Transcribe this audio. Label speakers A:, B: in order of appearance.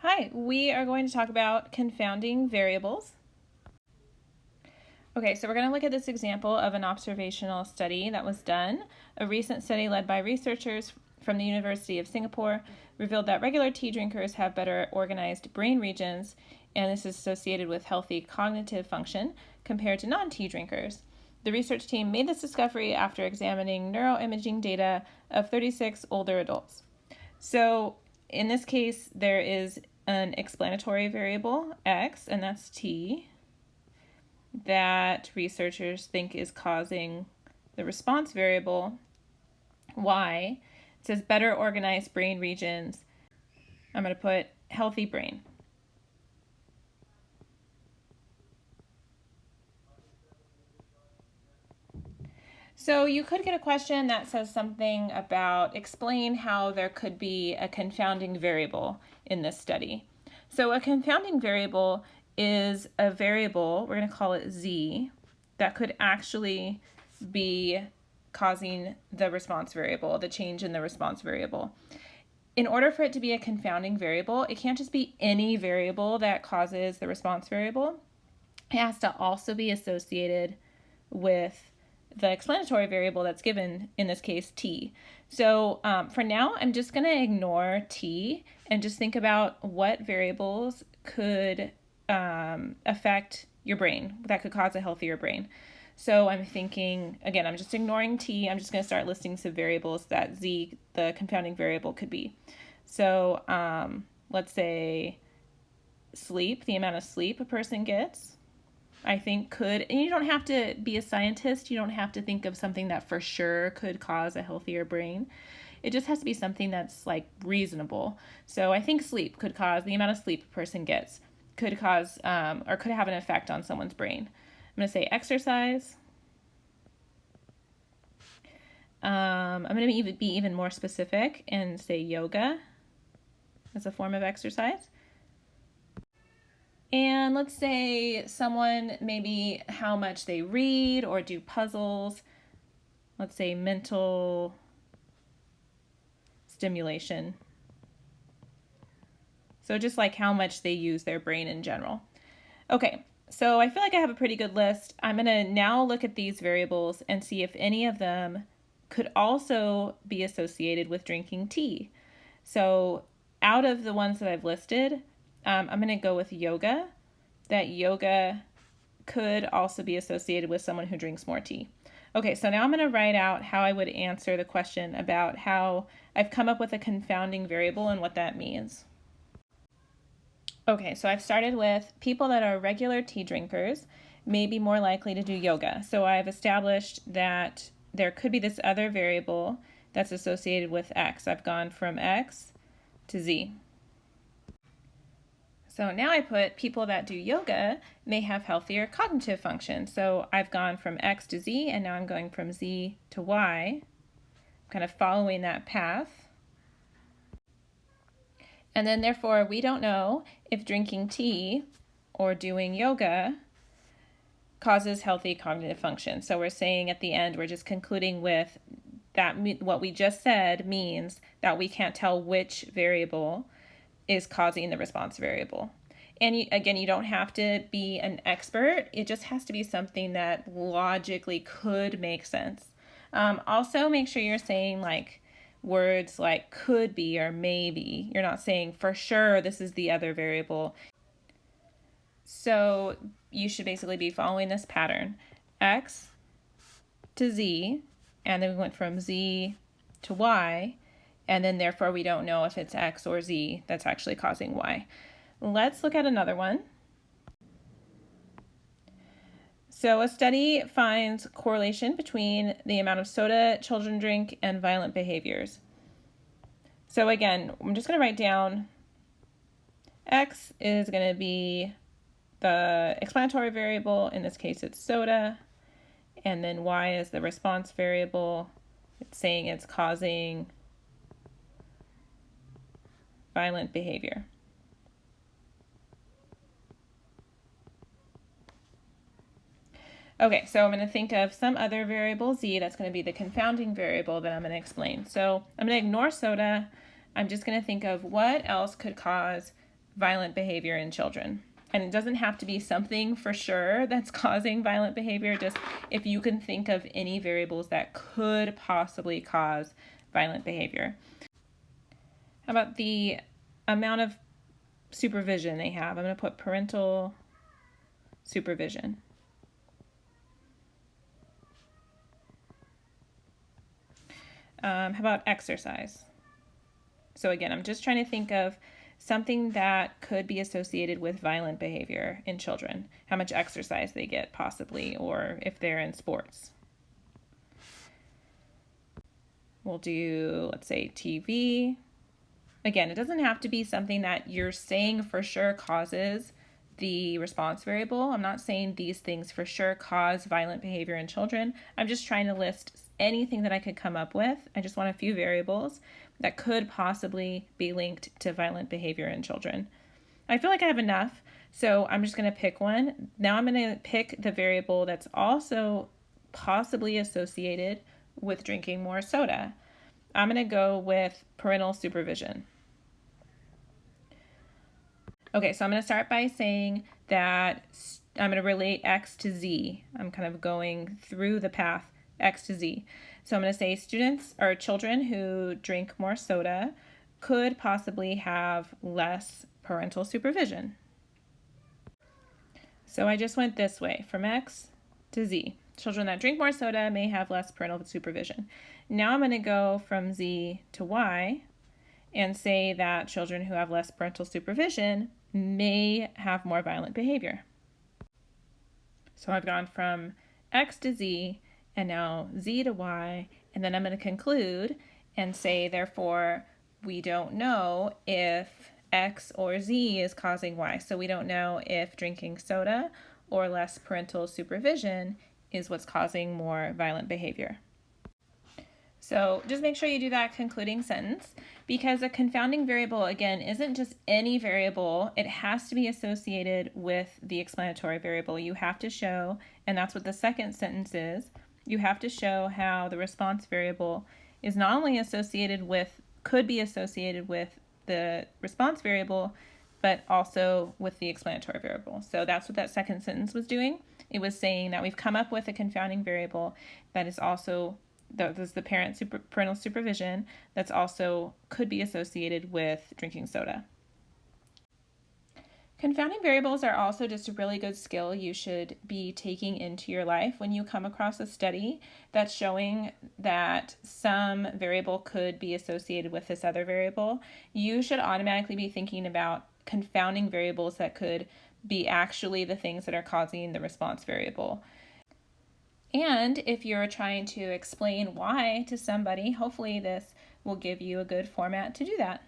A: Hi, we are going to talk about confounding variables. Okay, so we're going to look at this example of an observational study that was done. A recent study led by researchers from the University of Singapore revealed that regular tea drinkers have better organized brain regions, and this is associated with healthy cognitive function compared to non-tea drinkers. The research team made this discovery after examining neuroimaging data of 36 older adults. So in this case, there is an explanatory variable, x, and that's t, that researchers think is causing the response variable, y. It says better organized brain regions. I'm going to put healthy brain. So you could get a question that says something about explain how there could be a confounding variable in this study. So a confounding variable is a variable, we're going to call it z, that could actually be causing the response variable, the change in the response variable. In order for it to be a confounding variable, it can't just be any variable that causes the response variable. It has to also be associated with the explanatory variable that's given, in this case, t. So for now, I'm just going to ignore t and just think about what variables could affect your brain that could cause a healthier brain. So I'm thinking, again, I'm just ignoring t. I'm just going to start listing some variables that z, the confounding variable, could be. So let's say sleep, the amount of sleep a person gets, I think could, and you don't have to be a scientist, you don't have to think of something that for sure could cause a healthier brain. It just has to be something that's like reasonable. So I think sleep could cause, the amount of sleep a person gets could cause or could have an effect on someone's brain. I'm going to say exercise. I'm going to be even more specific and say yoga as a form of exercise. And let's say someone, maybe how much they read or do puzzles. Let's say mental stimulation. So just like how much they use their brain in general. Okay, so I feel like I have a pretty good list. I'm going to now look at these variables and see if any of them could also be associated with drinking tea. So out of the ones that I've listed, I'm going to go with yoga, that yoga could also be associated with someone who drinks more tea. Okay, so now I'm going to write out how I would answer the question about how I've come up with a confounding variable and what that means. Okay, so I've started with people that are regular tea drinkers may be more likely to do yoga. So I've established that there could be this other variable that's associated with x. I've gone from x to z. So now I put people that do yoga may have healthier cognitive function. So I've gone from x to z, and now I'm going from z to y. I'm kind of following that path. And then therefore, we don't know if drinking tea or doing yoga causes healthy cognitive function. So we're saying at the end, we're just concluding with that what we just said means that we can't tell which variable is causing the response variable. And again, you don't have to be an expert. It just has to be something that logically could make sense. Also, make sure you're saying like words like could be or maybe. You're not saying for sure this is the other variable. So you should basically be following this pattern. X to Z, and then we went from Z to Y, and then therefore we don't know if it's X or Z that's actually causing Y. Let's look at another one. So a study finds correlation between the amount of soda children drink and violent behaviors. So again, I'm just going to write down X is going to be the explanatory variable. In this case, it's soda. And then Y is the response variable. It's saying it's causing violent behavior. Okay, so I'm going to think of some other variable z that's going to be the confounding variable that I'm going to explain. So I'm going to ignore soda. I'm just going to think of what else could cause violent behavior in children. And it doesn't have to be something for sure that's causing violent behavior, just if you can think of any variables that could possibly cause violent behavior. How about the amount of supervision they have? I'm going to put parental supervision. How about exercise? So again, I'm just trying to think of something that could be associated with violent behavior in children. How much exercise they get, possibly, or if they're in sports. We'll do, let's say, TV. Again, it doesn't have to be something that you're saying for sure causes the response variable. I'm not saying these things for sure cause violent behavior in children. I'm just trying to list anything that I could come up with. I just want a few variables that could possibly be linked to violent behavior in children. I feel like I have enough, so I'm just going to pick one. Now I'm going to pick the variable that's also possibly associated with drinking more soda. I'm going to go with parental supervision. Okay, so I'm going to start by saying that I'm going to relate X to Z. I'm kind of going through the path X to Z. So I'm going to say students or children who drink more soda could possibly have less parental supervision. So I just went this way from X to Z. Children that drink more soda may have less parental supervision. Now I'm going to go from Z to Y and say that children who have less parental supervision may have more violent behavior. So I've gone from X to Z and now Z to Y, and then I'm going to conclude and say, therefore, we don't know if X or Z is causing Y. So we don't know if drinking soda or less parental supervision is what's causing more violent behavior. So just make sure you do that concluding sentence, because a confounding variable, again, isn't just any variable. It has to be associated with the explanatory variable. You have to show, and that's what the second sentence is, you have to show how the response variable is not only associated with, could be associated with the response variable, but also with the explanatory variable. So that's what that second sentence was doing. It was saying that we've come up with a confounding variable that is also, that is the parental supervision, that's also could be associated with drinking soda. Confounding variables are also just a really good skill you should be taking into your life. When you come across a study that's showing that some variable could be associated with this other variable, you should automatically be thinking about confounding variables that could be actually the things that are causing the response variable. And if you're trying to explain why to somebody, hopefully this will give you a good format to do that.